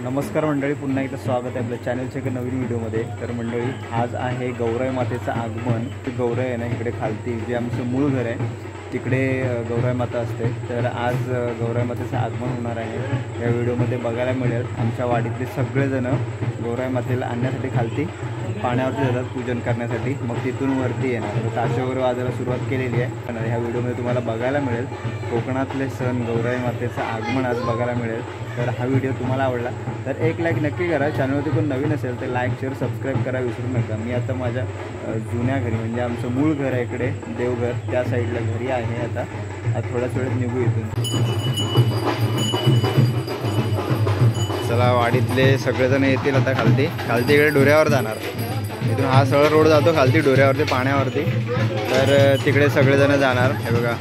नमस्कार मंडळी, पुन्हा एकदा स्वागत आहे आपल्या चॅनलच्या एका नवीन व्हिडिओमध्ये। तर मंडळी, आज आहे गौराई मातेचं आगमन। गौराई आहे ना इकडे खालती, जे आमचं मूळ घर आहे तिकडे गौराई माता असते। तर आज गौराई मातेचं आगमन होणार आहे। या व्हिडिओमध्ये बघायला मिळेल आमच्या वाडीतले सगळेजण गौराई मातेला आणण्यासाठी खालती पाण्यावरती जातात पूजन करण्यासाठी, मग तिथून वरती येणार। तर ताशेवर वाजायला सुरुवात केलेली आहे। आणि ह्या व्हिडिओमध्ये तुम्हाला बघायला मिळेल कोकणातले सण गौराई मातेचं आगमन आज बघायला मिळेल। तर हा व्हिडिओ तुम्हाला आवडला तर एक लाईक नक्की करा। चॅनलवरती कोण नवीन असेल तर लाईक शेअर सबस्क्राईब करा विसरू नका। मी आता माझ्या जुन्या घरी, म्हणजे आमचं मूळ घर आहे इकडे देवघर, त्या साईडला घरी आहे। आता थोड्याच वेळात निघू इथून। चला, वाडीतले सगळेजण येतील आता खालती इकडे डोऱ्यावर जाणार। इथून हा सरळ रोड जातो खालती डोऱ्यावरती पाण्यावरती, तर तिकडे सगळेजण जाणार। हे बघा,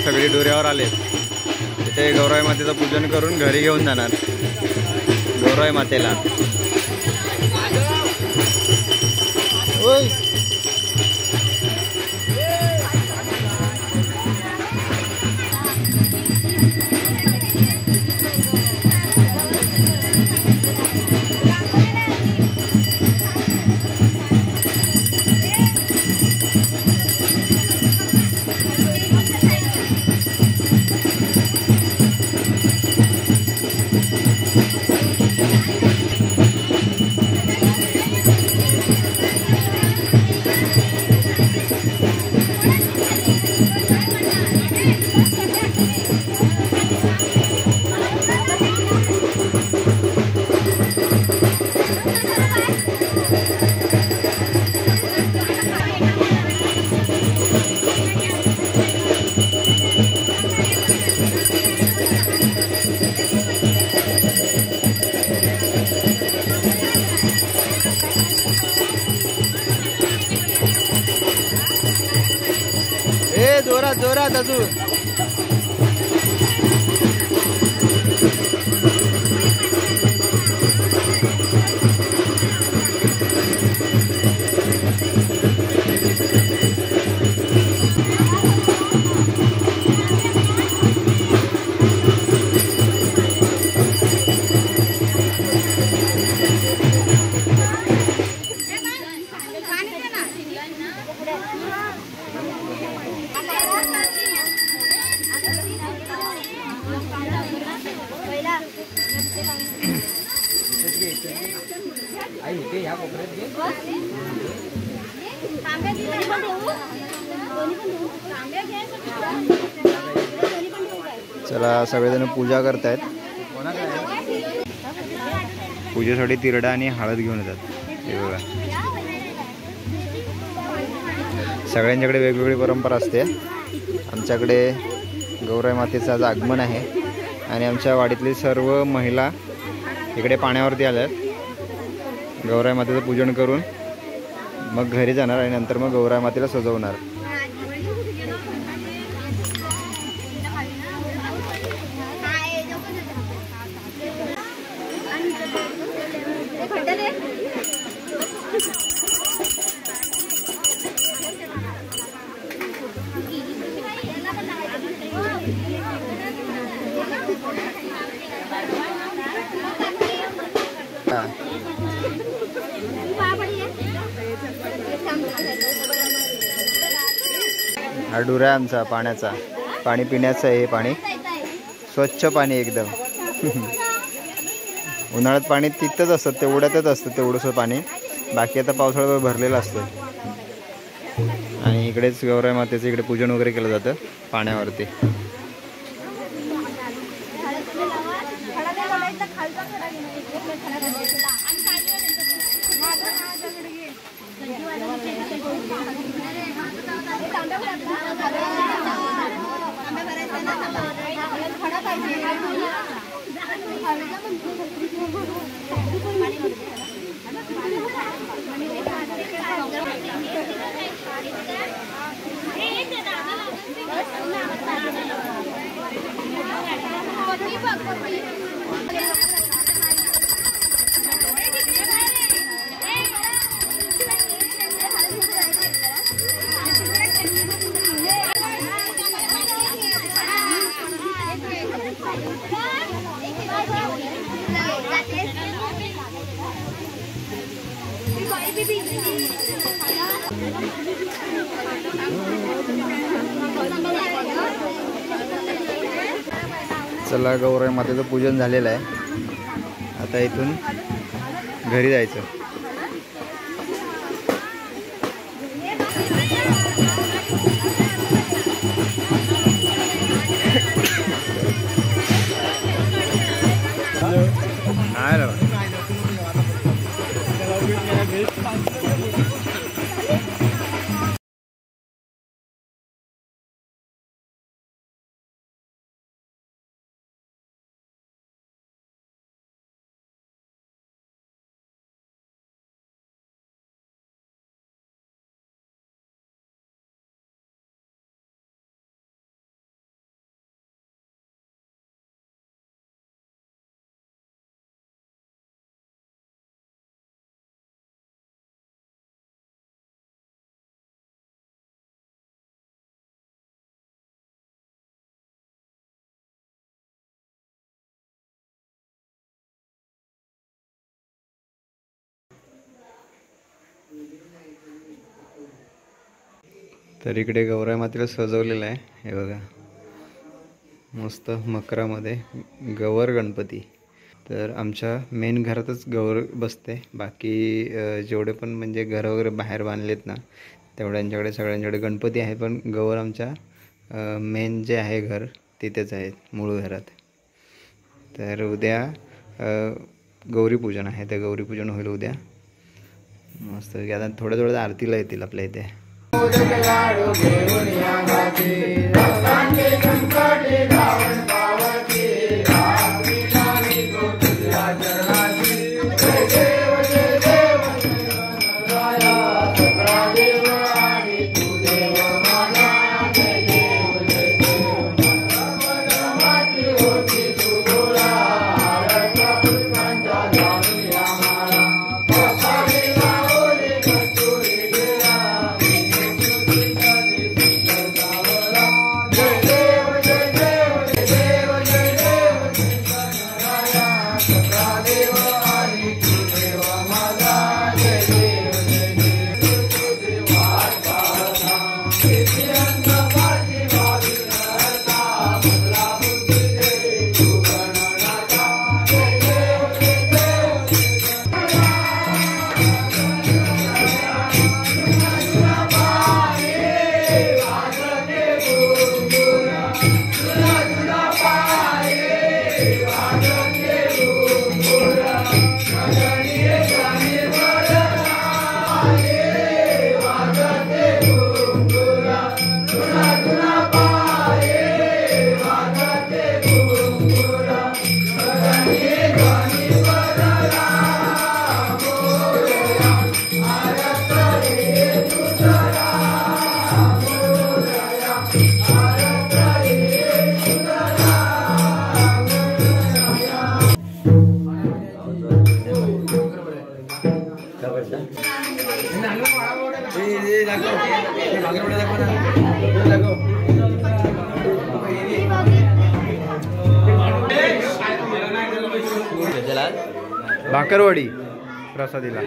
सगळे डोऱ्यावर आले। तिथे गौराई मातेचं पूजन करून घरी घेऊन जाणार गौराई मातेला। ओय, जोरात जोरात अजून। चला, सगळेजण पूजा करतायत। पूजेसाठी तिरडा आणि हळद घेऊन येतात। हे बघा, सगळ्यांच्याकडे वेगवेगळी परंपरा असते। आमच्याकडे गौराई मातेचं आज आगमन आहे आणि आमच्या वाडीतली सर्व महिला इकडे पाण्यावरती आल्यात। गौराई मातेचं पूजन करून मग घरी जाणार आणि नंतर मग गौराई मातेला सजवणार। हा डुरा आहे आमचा पाण्याचा, पाणी पिण्याचं आहे हे पाणी, स्वच्छ पाणी एकदम। उन्हाळ्यात पाणी तिथंच असतं, तेवढ्यातच असतं तेवढंसं पाणी, बाकी आता पावसाळ्यात भरलेलं असतं। आणि इकडेच गौराई मातेचं इकडे पूजन वगैरे केलं जातं पाण्यावरती। चला, गौराई मातेचं पूजन झालेलं आहे, आता इथून घरी जायचं। तर इकडे गौराई मातेला सजवलेलं आहे, हे बघा मस्त मकरामध्ये गौर गणपती। तर आमच्या मेन घरातच गौर बसते, बाकी जेवढे पण म्हणजे घर वगैरे बाहेर बांधलेत ना तेवढ्यांच्याकडे सगळ्यांच्याकडे गणपती आहे, पण गौर आमच्या मेन जे आहे घर तिथेच आहे, मूळ घरात। तर उद्या गौरीपूजन आहे, ते गौरीपूजन होईल उद्या मस्त। आता थोड्या थोड्या आरतीला येतील आपल्या इथे। भाकरवाडी प्रसादीला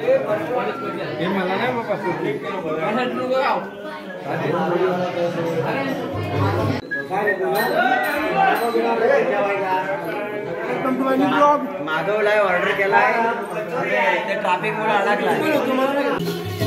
माधवला ऑर्डर केलाय, ट्रॅफिक मुळे अडकला.